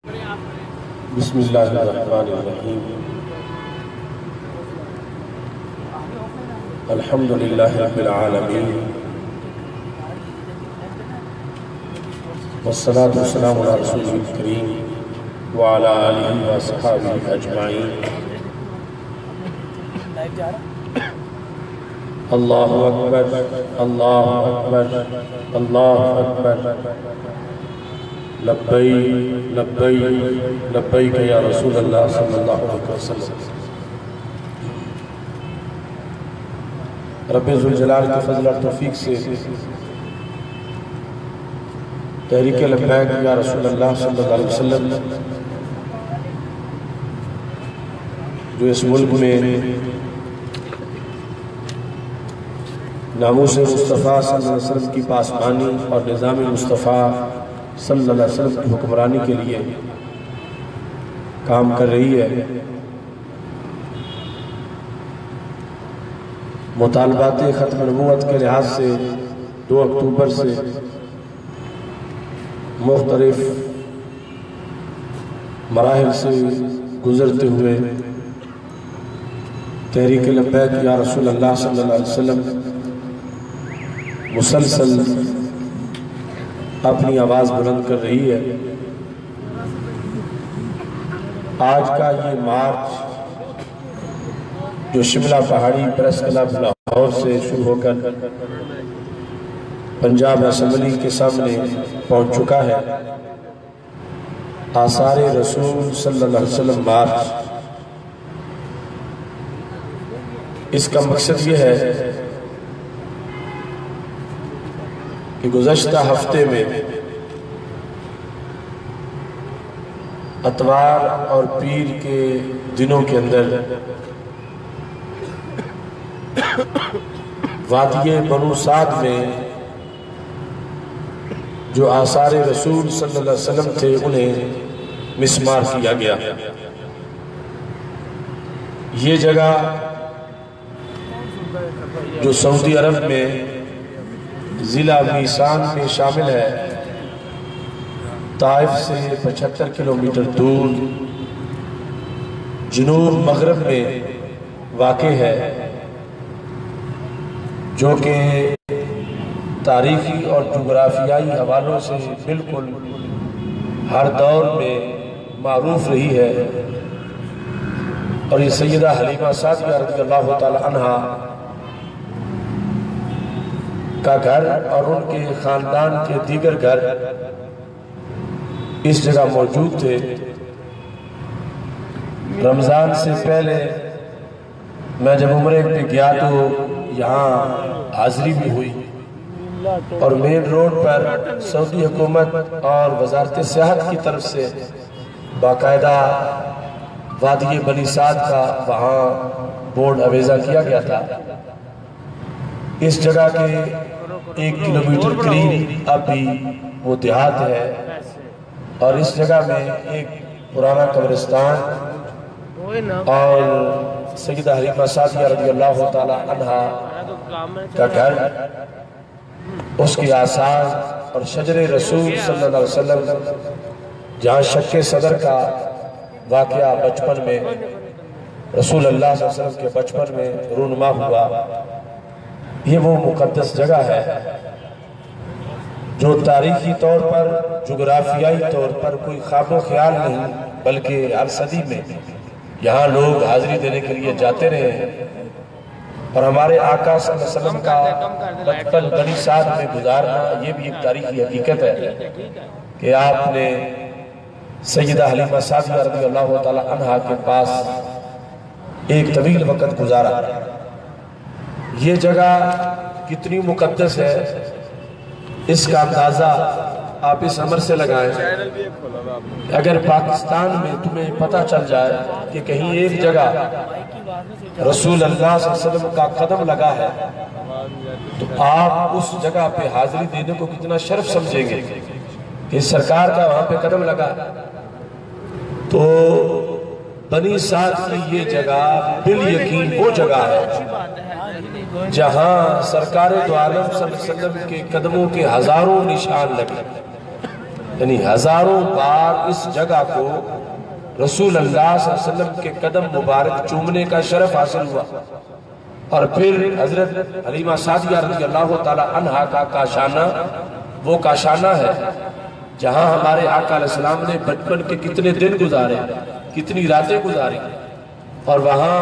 بسم اللہ الرحمن الرحیم الحمد للہ رب العالمین والصلاة والسلام علی رسولہ الکریم وعلی آلہ وصحبہ اجمعین۔ اللہ اکبر اللہ اکبر اللہ اکبر، لبیک لبیک لبیک یا رسول اللہ صلی اللہ علیہ وسلم۔ رب ذوالجلال کے فضل اور توفیق سے تحریک لبیک یا رسول اللہ صلی اللہ علیہ وسلم جو اس ملک میں ناموس مصطفیٰ صلی اللہ علیہ وسلم کی پاسبانی اور نظام مصطفیٰ صلی اللہ علیہ وسلم کی حکمرانی کے لیے کام کر رہی ہے، مطالبات ختم نبوت کے لحاظ سے 2 اکتوبر سے مختلف مراحل سے گزرتے ہوئے تحریک لبیک یا رسول اللہ صلی اللہ علیہ وسلم مسلسل اپنی آواز بلند کر رہی ہے۔ آج کا یہ مارچ جو شملہ پہاڑی پریس کلب لاہور سے شروع ہو کر پنجاب اسمبلی کے سامنے پہنچ چکا ہے، آثار رسول صلی اللہ علیہ وسلم مارچ، اس کا مقصد یہ ہے کہ گزشتہ ہفتے میں اتوار اور پیر کے دنوں کے اندر وادی بنو سعد میں جو آثار رسول صلی اللہ علیہ وسلم تھے انہیں مسمار کیا گیا۔ یہ جگہ جو سعودی عرب میں ضلع میسان میں شامل ہے، طائف سے 75 کلومیٹر دور جنوب مغرب میں واقع ہے، جو کہ تاریخی اور جغرافیائی حوالوں سے بالکل ہر دور میں معروف رہی ہے، اور یہ سیدہ حلیمہ سعدیہ رضی اللہ تعالی عنہا کا گھر اور ان کے خاندان کے دیگر گھر اس جگہ موجود تھے۔ رمضان سے پہلے میں جب عمرے پہ گیا تو یہاں حاضری بھی ہوئی، اور مین روڈ پر سعودی حکومت اور وزارت سیاحت کی طرف سے باقاعدہ وادی بنی سعد کا وہاں بورڈ اویزہ کیا گیا تھا۔ اس جگہ کے 1 کلومیٹر قریب اب بھی وہ دیہات ہے، اور اس جگہ میں ایک پرانا قبرستان اور سیدہ حلیمہ سعدیہ رضی اللہ تعالی عنہا کا گھر، اس کے آثار اور شجر رسول صلی اللہ علیہ وسلم جہاں شق صدر کا واقعہ بچپن میں رسول اللہ صلی اللہ علیہ وسلم کے بچپن میں رونما ہوا، یہ وہ مقدس جگہ ہے جو تاریخی طور پر جغرافیائی طور پر کوئی خواب و خیال نہیں بلکہ ہر صدی میں یہاں لوگ حاضری دینے کے لیے جاتے رہے ہیں، اور ہمارے آقا صلی اللہ علیہ وسلم کا بچپن بنی سعد میں گزارنا یہ بھی ایک تاریخی حقیقت ہے کہ آپ نے سیدہ حلیمہ سعدیہ رضی اللہ تعالی عنہا کے پاس ایک طویل وقت گزارا۔ یہ جگہ کتنی مقدس ہے اس کا اندازہ آپ اس عمر سے لگائیں۔ اگر پاکستان میں تمہیں پتہ چل جائے کہ کہیں ایک جگہ رسول اللہ صلی اللہ علیہ وسلم کا قدم لگا ہے تو آپ اس جگہ پہ حاضری دینے کو کتنا شرف سمجھیں گے کہ سرکار کا وہاں پہ قدم لگا۔ تو بنی سعد کی یہ جگہ بالیقین وہ جگہ ہے جہاں سرکار دو عالم صلی اللہ علیہ وسلم کے قدموں کے ہزاروں نشان لگے۔ یعنی ہزاروں بار اس جگہ کو رسول اللہ صلی اللہ علیہ وسلم کے قدم مبارک چومنے کا شرف حاصل ہوا. اور پھر حضرت حلیمہ سعدیہ رضی اللہ تعالی عنہا کا کاشانہ وہ کاشانہ ہے جہاں ہمارے آقا علیہ السلام نے بچپن کے کتنے دن گزارے، کتنی راتیں گزاری، اور وہاں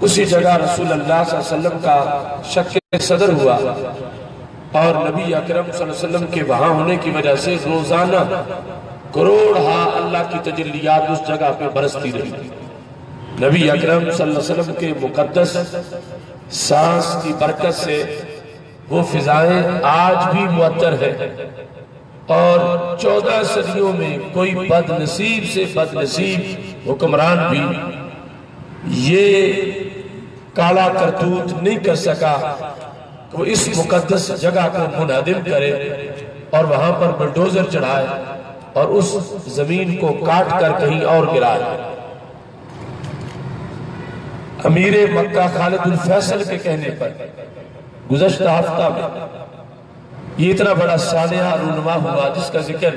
اسی جگہ رسول اللہ صلی اللہ علیہ وسلم کا شک صدر ہوا، اور نبی اکرم صلی اللہ علیہ وسلم کے وہاں ہونے کی وجہ سے روزانہ کروڑہا اللہ کی تجلیات اس جگہ پہ برستی رہی. نبی اکرم صلی اللہ علیہ وسلم کے مقدس سانس کی برکت سے وہ فضائیں آج بھی معطر ہے، اور 14 صدیوں میں کوئی بد نصیب سے بد نصیب حکمران بھی یہ کالا کرتوت نہیں کر سکا کہ وہ اس مقدس جگہ کو منہدم کرے اور وہاں پر بلڈوزر چڑھائے اور اس زمین کو کاٹ کر کہیں اور گرائے. امیر مکہ خالد الفیصل کے کہنے پر گزشتہ ہفتہ میں یہ اتنا بڑا سانحہ رونما ہوا جس کا ذکر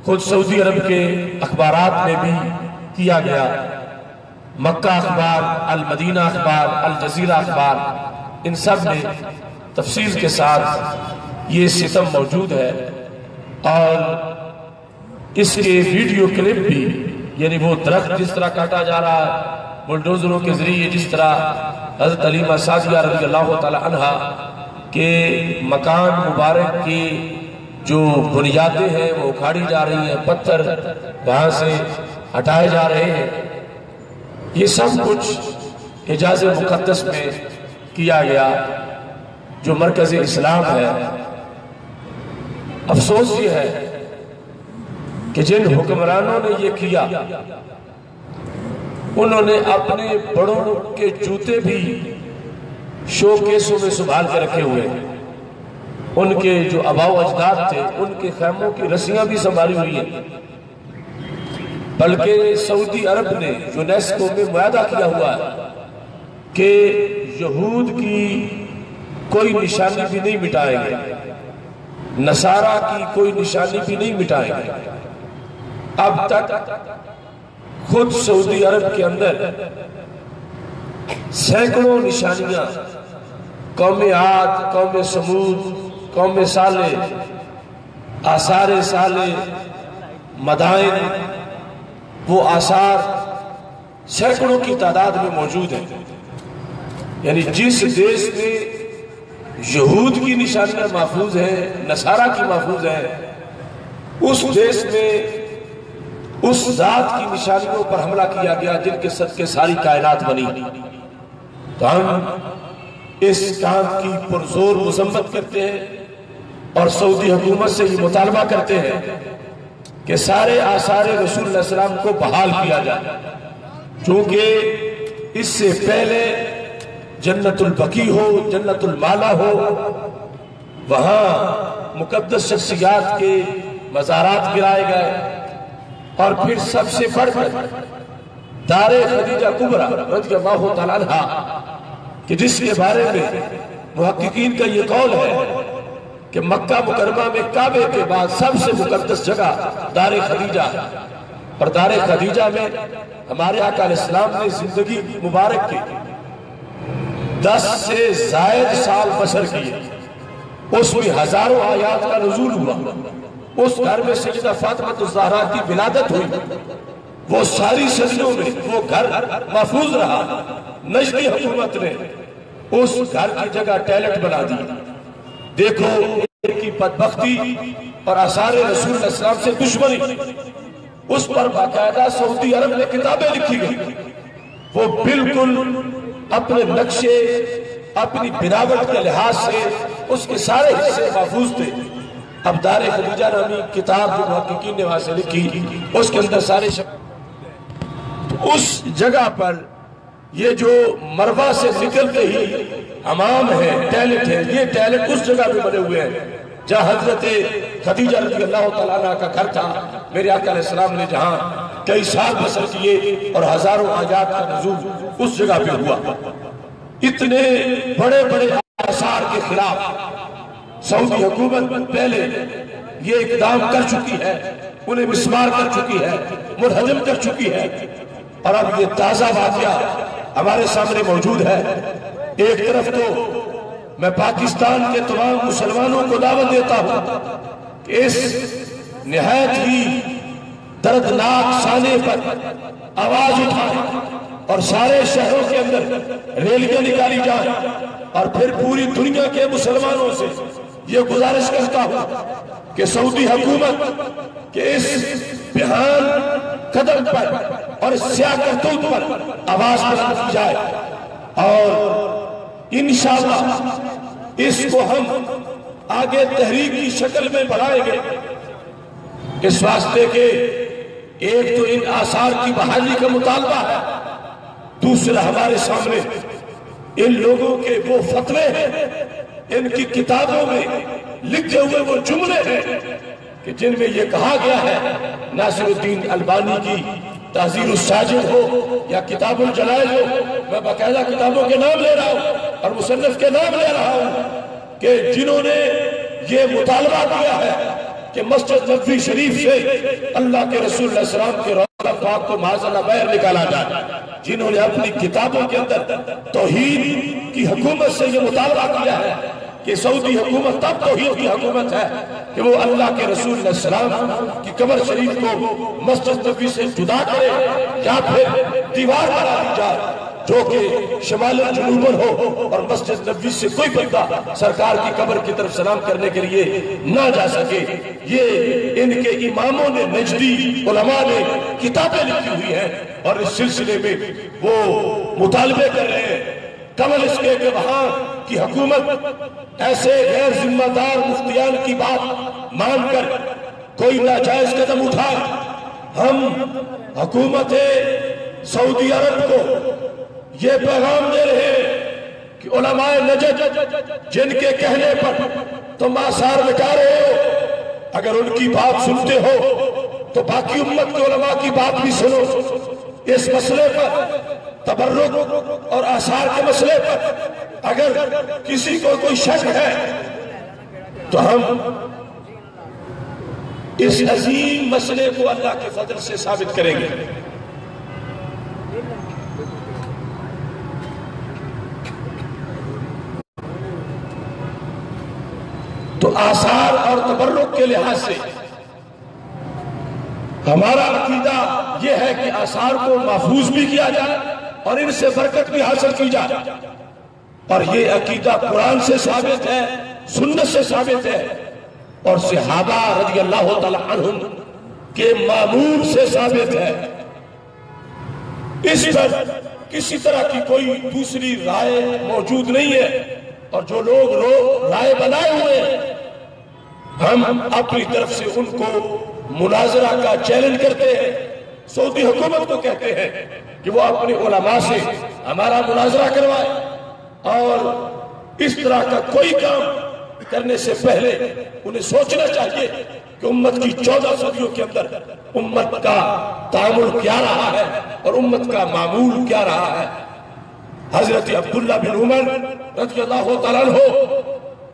خود سعودی عرب کے اخبارات میں بھی کیا گیا. مکہ اخبار، المدینہ اخبار، الجزیرہ اخبار، ان سب میں تفصیل کے ساتھ یہ ستم موجود ہے، اور اس کے ویڈیو کلپ بھی، یعنی وہ درخت جس طرح کاٹا جا رہا ہے بلڈوزروں کے ذریعے، جس طرح حضرت حلیمہ سعدیہ رضی اللہ تعالی عنہا کہ مکان مبارک کی جو بنیادیں ہیں وہ اکھاڑی جا رہی ہیں، پتھر وہاں سے ہٹائے جا رہے ہیں، یہ سب کچھ حجاز مقدس میں کیا گیا جو مرکز اسلام ہے. افسوس یہ ہے کہ جن حکمرانوں نے یہ کیا انہوں نے اپنے بڑوں کے جوتے بھی شو کیسوں میں سنبھال کے رکھے ہوئے ہیں. ان کے جو آباء و اجداد تھے ان کے خیموں کی رسیاں بھی سنبھالی ہوئی ہیں، بلکہ سعودی عرب نے یونیسکو میں معاہدہ کیا ہوا ہے کہ یہود کی کوئی نشانی بھی نہیں مٹائیں گے، نصارہ کی کوئی نشانی بھی نہیں مٹائیں گے. اب تک خود سعودی عرب کے اندر سینکڑوں نشانیاں قوم عاد، قوم سمود، قوم صالح، آثار صالح، مدائن، وہ آثار سینکڑوں کی تعداد میں موجود ہیں. یعنی جس دیش میں یہود کی نشانیاں محفوظ ہیں، نصارہ کی محفوظ ہیں، اس دیش میں اس ذات کی نشانیوں پر حملہ کیا گیا جن کے صدقے ساری کائنات بنی. تو ہم اس کام کی پرزور مذمت کرتے ہیں اور سعودی حکومت سے یہ مطالبہ کرتے ہیں کہ سارے آثار رسول اللہ علیہ وسلم کو بحال کیا جائے، چونکہ اس سے پہلے جنت البقیع ہو، جنت المالا ہو، وہاں مقدس شخصیات کے مزارات گرائے گئے، اور پھر سب سے بڑھ کر دار خدیجہ کبریٰ رضی اللہ تعالیٰ عنہ کہ جس کے بارے میں محققین کا یہ قول ہے کہ مکہ مکرمہ میں کعبے کے بعد سب سے مقدس جگہ دار خدیجہ ہے، اور دار خدیجہ میں ہمارے آقا علیہ السلام نے زندگی مبارک کی 10 سے زائد سال بسر کیے. اس میں ہزاروں آیات کا نزول ہوا، اس گھر میں سیدہ فاطمہ الزہرا کی ولادت ہوئی، وہ ساری صدیوں میں وہ گھر محفوظ رہا. نجدی حکومت نے اس گھر کی جگہ ٹیلٹ بنا دی. دیکھو ان کی بدبختی اور آثار رسول اللہ علیہ وسلم سے دشمنی، اس پر باقاعدہ سعودی عرب میں کتابیں لکھی گئی. وہ بالکل اپنے نقشے، اپنی بناوٹ کے لحاظ سے اس کے سارے حصے محفوظ تھے. اب دار خدیجہ نامی کتاب جو محققین نے وہاں سے لکھی، اس کے اندر سارے اس جگہ پر یہ جو مروہ سے نکلتے ہی حمام ہے، ٹیلٹ ہے، یہ ٹیلٹ اس جگہ پہ بنے ہوئے ہیں جہاں حضرت خدیجہ رضی اللہ تعالیٰ عنہ کا گھر تھا. میرے آقا علیہ السلام نے جہاں کئی سال بسر کیے اور ہزاروں آیات کا نزول اس جگہ پہ ہوا. اتنے بڑے بڑے آثار کے خلاف سعودی حکومت پہلے یہ اقدام کر چکی ہے، انہیں مسمار کر چکی ہے، منہدم کر چکی ہے، اور اب یہ تازہ واقعہ ہمارے سامنے موجود ہے۔ ایک طرف تو میں پاکستان کے تمام مسلمانوں کو دعوت دیتا ہوں کہ اس نہایت ہی دردناک سانے پر آواز اٹھائیں اور سارے شہروں کے اندر ریلیاں نکالی جائیں، اور پھر پوری دنیا کے مسلمانوں سے یہ گزارش کرتا ہوں کہ سعودی حکومت کے اس بہان قدم پر اور اس سیاہ کرتوت پر آواز بلند کی جائے، اور انشاءاللہ اس کو ہم آگے تحریک کی شکل میں بڑھائیں گے، اس واسطے کہ ایک تو ان آثار کی بحالی کا مطالبہ ہے، دوسرا ہمارے سامنے ان لوگوں کے وہ فتوے ہیں، ان کی کتابوں میں لکھے ہوئے وہ جملے ہیں کہ جن میں یہ کہا گیا ہے، ناصر الدین البانی کی تحذیر الساجد ہو یا کتاب الجلائل ہو، میں باقاعدہ کتابوں کے نام لے رہا ہوں اور مصنف کے نام لے رہا ہوں کہ جنہوں نے یہ مطالبہ کیا ہے کہ مسجد نبوی شریف سے اللہ کے رسول علیہ السلام کے روضہ پاک کو معاذ اللہ باہر نکالا جائے، جنہوں نے اپنی کتابوں کے اندر توحید کی حکومت سے یہ مطالبہ کیا ہے کہ سعودی حکومت تب توحید کی حکومت ہے کہ وہ اللہ کے رسول علیہ السلام کی قبر شریف کو مسجد نبوی سے جدا کرے یا پھر دیوار بنا دی جائے جو کہ شمال جنوباً ہو اور مسجد نبوی سے کوئی بندہ سرکار کی قبر کی طرف سلام کرنے کے لیے نہ جا سکے۔ یہ ان کے اماموں نے، نجدی علماء نے کتابیں لکھی ہوئی ہیں، اور اس سلسلے میں وہ مطالبے کر رہے ہیں۔ کمل اس کے کہ وہاں کی حکومت ایسے غیر ذمہ دار مفتیان کی بات مان کر کوئی ناجائز قدم اٹھائے۔ ہم حکومت سعودی عرب کو یہ پیغام دے رہے ہیں کہ علماء نجد جن کے کہنے پر تم آثار مٹا رہے ہو، اگر ان کی بات سنتے ہو تو باقی امت کے علماء کی بات بھی سنو۔ اس مسئلے پر، تبرک اور آثار کے مسئلے پر اگر کسی کو کوئی شک ہے تو ہم اس عظیم مسئلے کو اللہ کے فضل سے ثابت کریں گے۔ تو آثار اور تبرک کے لحاظ سے ہمارا عقیدہ یہ ہے کہ آثار کو محفوظ بھی کیا جائے اور ان سے برکت بھی حاصل کی جائے، اور یہ عقیدہ قرآن سے ثابت ہے، سنت سے ثابت ہے، اور صحابہ رضی اللہ تعالی عنہم کے معمول سے ثابت ہے۔ اس پر کسی طرح کی کوئی دوسری رائے موجود نہیں ہے، اور جو لوگ رائے بنائے ہوئے ہیں ہم اپنی طرف سے ان کو مناظرہ کا چیلنج کرتے ہیں، سعودی حکومت کو کہتے ہیں کہ وہ اپنے علماء سے ہمارا مناظرہ کروائے، اور اس طرح کا کوئی کام کرنے سے پہلے انہیں سوچنا چاہیے کہ امت کی 14 صدیوں کے اندر امت کا تعامل کیا رہا ہے اور امت کا معمول کیا رہا ہے۔ حضرت عبداللہ بن عمر رضی اللہ تعالیٰ عنہ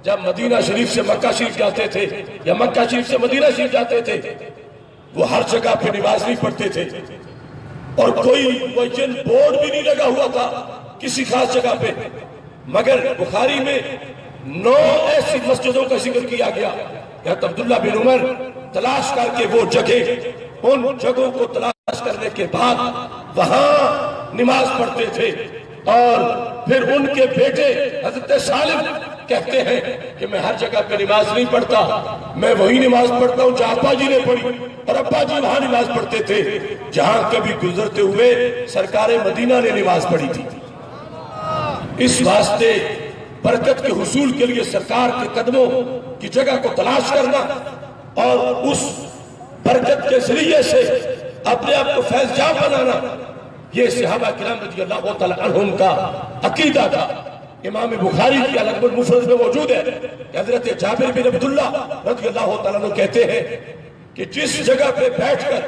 جب مدینہ شریف سے مکہ شریف جاتے تھے یا مکہ شریف سے مدینہ شریف جاتے تھے، وہ ہر جگہ پہ نماز نہیں پڑھتے تھے، اور کوئی معین بورڈ بھی نہیں لگا ہوا تھا کسی خاص جگہ پہ، مگر بخاری میں 9 ایسی مسجدوں کا ذکر کیا گیا۔ حضرت عبداللہ بن عمر تلاش کر کے وہ جگہ، ان جگہوں کو تلاش کرنے کے بعد وہاں نماز پڑھتے تھے، اور پھر ان کے بیٹے حضرت سالم کہتے ہیں کہ میں ہر جگہ پہ نماز نہیں پڑھتا، میں وہی نماز پڑھتا ہوں جہاں ابا جی نے پڑھی، اور ابا جی وہاں نماز پڑھتے تھے جہاں کبھی گزرتے ہوئے سرکار مدینہ نے نماز پڑھی تھی۔ اس واسطے برکت کے حصول کے لیے سرکار کے قدموں کی جگہ کو تلاش کرنا اور اس برکت کے ذریعے سے اپنے آپ کو فیض یاب بنانا، یہ صحابہ کرام رضی اللہ تعالی عنہم کا عقیدہ تھا۔ امام بخاری کی الادب المفرد میں موجود ہے، حضرت جابر بن عبداللہ رضی اللہ تعالیٰ عنہ کہتے ہیں کہ جس جگہ پہ بیٹھ کر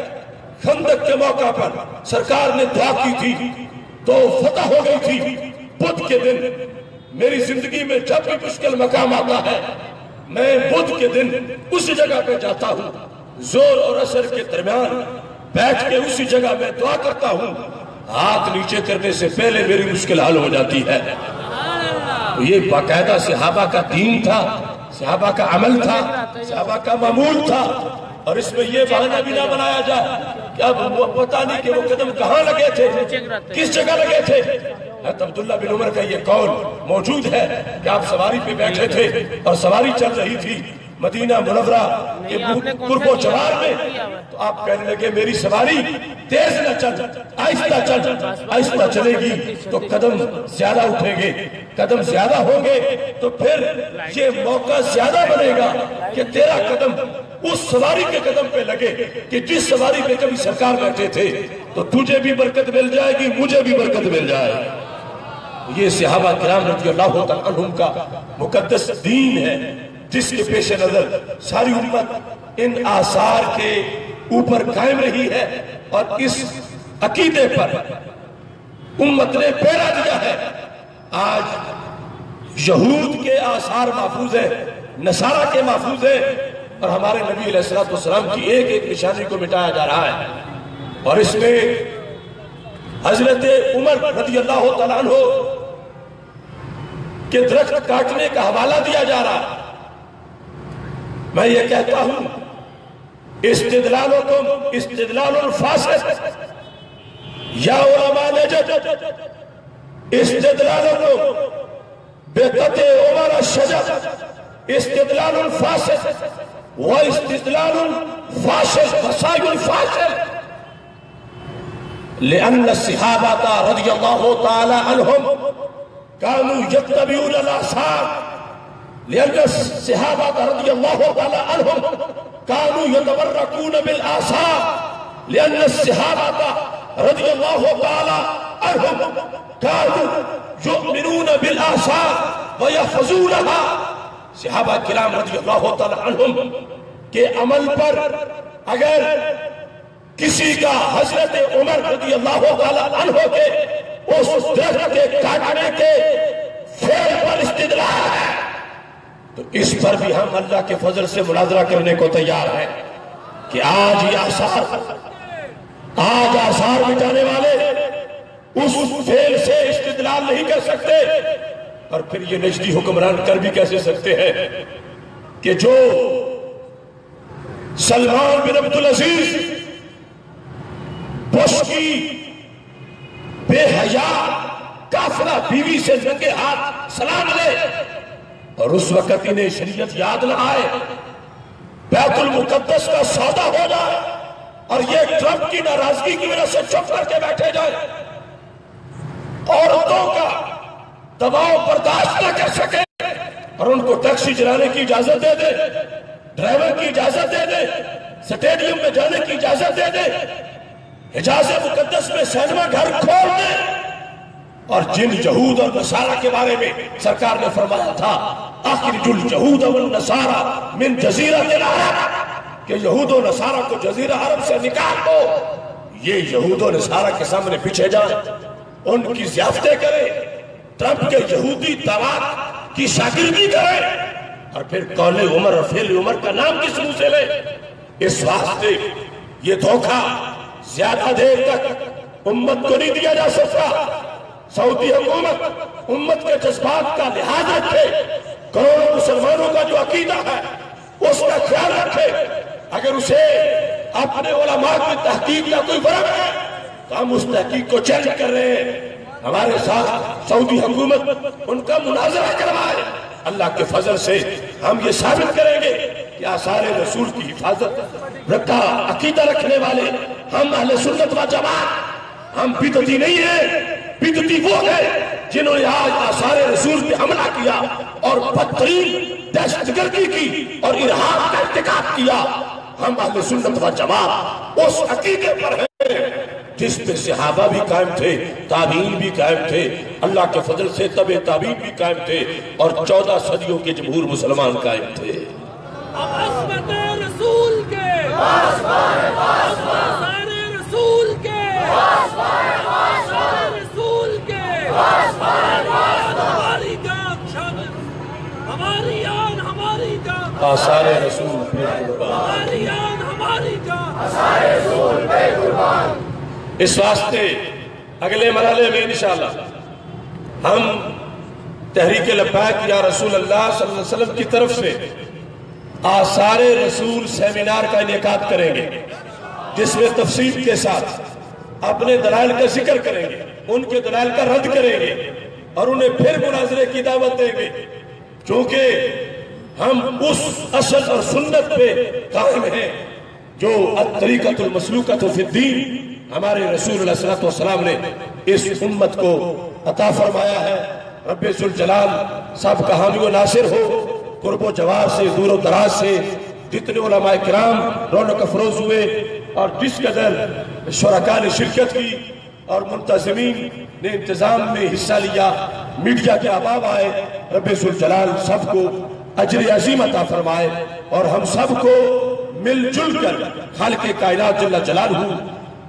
خندق کے موقع پر سرکار نے دعا کی تھی تو فتح ہو گئی تھی، بدھ کے دن میری زندگی میں جب بھی مشکل مقام آتا ہے میں بدھ کے دن اسی جگہ پہ جاتا ہوں، زور اور عصر کے درمیان بیٹھ کے اسی جگہ میں دعا کرتا ہوں، ہاتھ نیچے کرنے سے پہلے میری مشکل حل ہو جاتی ہے۔ یہ باقاعدہ صحابہ کا دین تھا، صحابہ کا عمل تھا، صحابہ کا معمول تھا، اور اس میں یہ بہانہ بھی نہ بنایا جائے کہ اب وہ پتہ نہیں کہ وہ قدم کہاں لگے تھے، کس جگہ لگے تھے۔ حضرت عبداللہ بن عمر کا یہ قول موجود ہے کہ آپ سواری پہ بیٹھے تھے اور سواری چل رہی تھی مدینہ منورہ کے قرب و جوار میں، تو آپ کہنے لگے میری سواری تیز نہ چل، آہستہ چل، آہستہ چلے گی تو قدم زیادہ اٹھیں گے، قدم زیادہ ہوں گے تو پھر یہ موقع زیادہ بنے گا کہ تیرا قدم اس سواری کے قدم پہ لگے کہ جس سواری پہ کبھی سرکار بیٹھے تھے، تو تجھے بھی برکت مل جائے گی، مجھے بھی برکت مل جائے گی۔ یہ صحابہ کرام رضی اللہ تعالیٰ عنہم کا مقدس دین ہے، جس کے پیش نظر ساری امت ان آثار کے اوپر قائم رہی ہے، اور اس عقیدے پر امت نے پہرا دیا ہے۔ آج یہود کے آثار محفوظ ہیں، نصارہ کے محفوظ ہیں، اور ہمارے نبی علیہ السلام کی ایک ایک نشانی کو مٹایا جا رہا ہے، اور اس میں حضرت عمر رضی اللہ تعالیٰ عنہ کہ درخت کاٹنے کا حوالہ دیا جا رہا ہے۔ میں یہ کہتا ہوں استدلالکم استدلال فاسد، یا علماء نجد استدلالکم بقطع عمر الشجر استدلال فاسد و استدلال فاشل وسائل فاشل، لأن الصحابة رضی اللہ تعالی عنہم كانوا يتبعون الآثار، لأن الصحابة رضي الله تعالى عنهم كانوا يتبركون بالآثار، لأن الصحابة رضي الله تعالى عنهم كانوا يؤمنون بالآثار ويحفظونها۔ صحابہ کرام رضی اللہ تعالی عنہم کے عمل پر اگر کسی کا حضرت عمر رضی اللہ تعالی عنہ کے اس درخت کے کاٹنے کے فعل پر استدلال ہے، تو اس پر بھی ہم اللہ کے فضل سے مناظرہ کرنے کو تیار ہیں کہ آج یہ آثار مٹانے والے اس فعل سے استدلال نہیں کر سکتے، اور پھر یہ نجدی حکمران کر بھی کیسے سکتے ہیں کہ جو سلمان بن عبدالعزیز بش کی بے حیا کافرہ بیوی سے ننگے ہاتھ سلام لے، اور اس وقت انہیں شریعت یاد نہ آئے، بیت المقدس کا سودا ہو جائے، اور یہ ٹرمپ کی ناراضگی کی وجہ سے چپ کر کے بیٹھے جائے، عورتوں کا دباؤ برداشت نہ کر سکے اور ان کو ٹیکسی چلانے کی اجازت دے دے، ڈرائیور کی اجازت دے دے، سٹیڈیم میں جانے کی اجازت دے دے، حجاز مقدس میں سینما گھر کھول دے، اور جن یہود اور نصارہ کے بارے میں سرکار نے فرمایا تھا اخرج اليہود والنصارى من جزیرۃ العرب، کہ یہود و نصارہ کو جزیرہ عرب سے نکال دو، یہ یہود و نصارہ کے سامنے پیچھے جائیں، ان کی ضیافتیں کریں، ٹرمپ کے یہودی دعوات کی شاگردی کریں، اور پھر قول عمر اور فعل عمر کا نام کس منہ سے لے؟ اس واسطے یہ دھوکہ زیادہ دیر تک امت کو نہیں دیا جا سکتا۔ سعودی حکومت امت کے جذبات کا لحاظ رکھے، کروڑوں مسلمانوں کا جو عقیدہ ہے اس کا خیال رکھے، اگر اسے اپنے علماء کی تحقیق کا کوئی فرق ہے تو ہم اس تحقیق کو چیلنج کر رہے ہیں، ہمارے ساتھ سعودی حکومت ان کا مناظرہ کروائے، اللہ کے فضل سے ہم یہ ثابت کریں گے کہ آثار رسول کی حفاظت رکھا عقیدہ رکھنے والے ہم اہل سنت و جماعت، ہم بدعتی نہیں ہیں۔ بدعتی وہ ہے جنہوں نے آج آثار رسول پہ حملہ کیا اور بدترین دہشت گردی کی اور ارہاب کا ارتکاب کیا۔ ہم اہل سنت و جماعت اس عقیدے پر ہیں جس پہ صحابہ بھی قائم تھے، تابعین بھی قائم تھے، اللہ کے فضل سے تبع تابعین بھی قائم تھے، اور 14 صدیوں کے جمہور مسلمان قائم تھے۔ عصمت رسول کے، آثار رسول کے، آثار رسول کے، ہماری جان شامل، ہماری آن ہماری جان۔ آثار رسول پہ قربان، ہماری آن ہماری جان، اس واسطے اگلے مرحلے میں انشاءاللہ ہم تحریک لبیک یا رسول اللہ صلی اللہ علیہ وسلم کی طرف سے آثار رسول سیمینار کا انعقاد کریں گے، جس میں تفصیل کے ساتھ اپنے دلائل کا ذکر کریں گے، ان کے دلائل کا رد کریں گے اور انہیں پھر مناظرے کی دعوت دیں گے، چونکہ ہم اس اصل اور سنت پہ قائم ہیں جو الطریقۃ المسلوکۃ فی الدین ہمارے رسول اللہ صلی اللہ علیہ وسلم نے اس امت کو عطا فرمایا ہے۔ رب ذوالجلال سب کا حامی و ناصر ہو، قرب و جوار سے دور و دراز سے جتنے علماء کرام رونق افروز ہوئے اور جس قدر شرکاء نے شرکت کی اور منتظمین نے انتظام میں حصہ لیا، میڈیا کے احباب آئے، رب ذوالجلال سب کو اجر عظیم عطا فرمائے اور ہم سب کو مل جل کر خالق کائنات جل جلالہ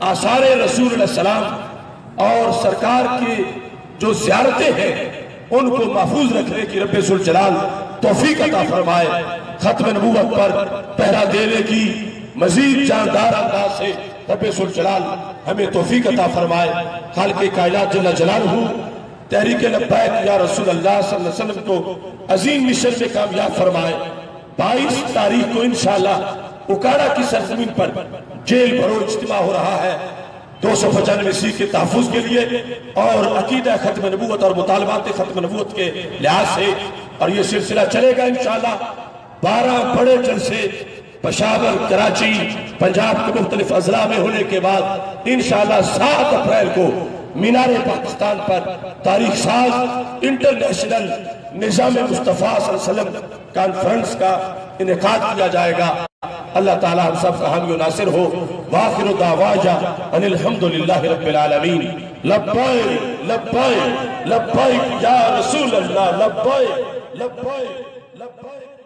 آثار رسول اللہ علیہ وسلم اور سرکار کی جو زیارتیں ہیں ان کو محفوظ رکھنے کی رب ذوالجلال توفیق عطا فرمائے، ختم نبوت پر پہرا دینے کی مزید جاندار انداز سے رب ذوالجلال ہمیں توفیق عطا فرمائے، خالق کائنات جل جلالہ تحریک لبیک یا رسول اللہ صلی اللہ علیہ وسلم کو عظیم مشن میں کامیاب فرمائے۔ 22 تاریخ کو انشاءاللہ اکاڑا کی سرزمین پر جیل بھرو اجتماع ہو رہا ہے 295 کے تحفظ کے لیے اور عقیدہ ختم نبوت اور مطالبات ختم نبوت کے لحاظ سے، اور یہ سلسلہ چلے گا انشاءاللہ 12 بڑے جلسے پشاور، کراچی، پنجاب کے مختلف اضلاع میں ہونے کے بعد انشاءاللہ 7 اپریل کو مینار پاکستان پر تاریخ ساز انٹرنیشنل نظام مصطفیٰ صلی اللہ علیہ وسلم کانفرنس کا انعقاد کیا جائے گا۔ اللہ تعالی ہم سب کا حامی و ناصر ہو۔ وآخر دعوانا ان الحمدللہ رب العالمین۔ لبیک لبیک لبیک یا رسول اللہ، لبیک لبیک لبیک۔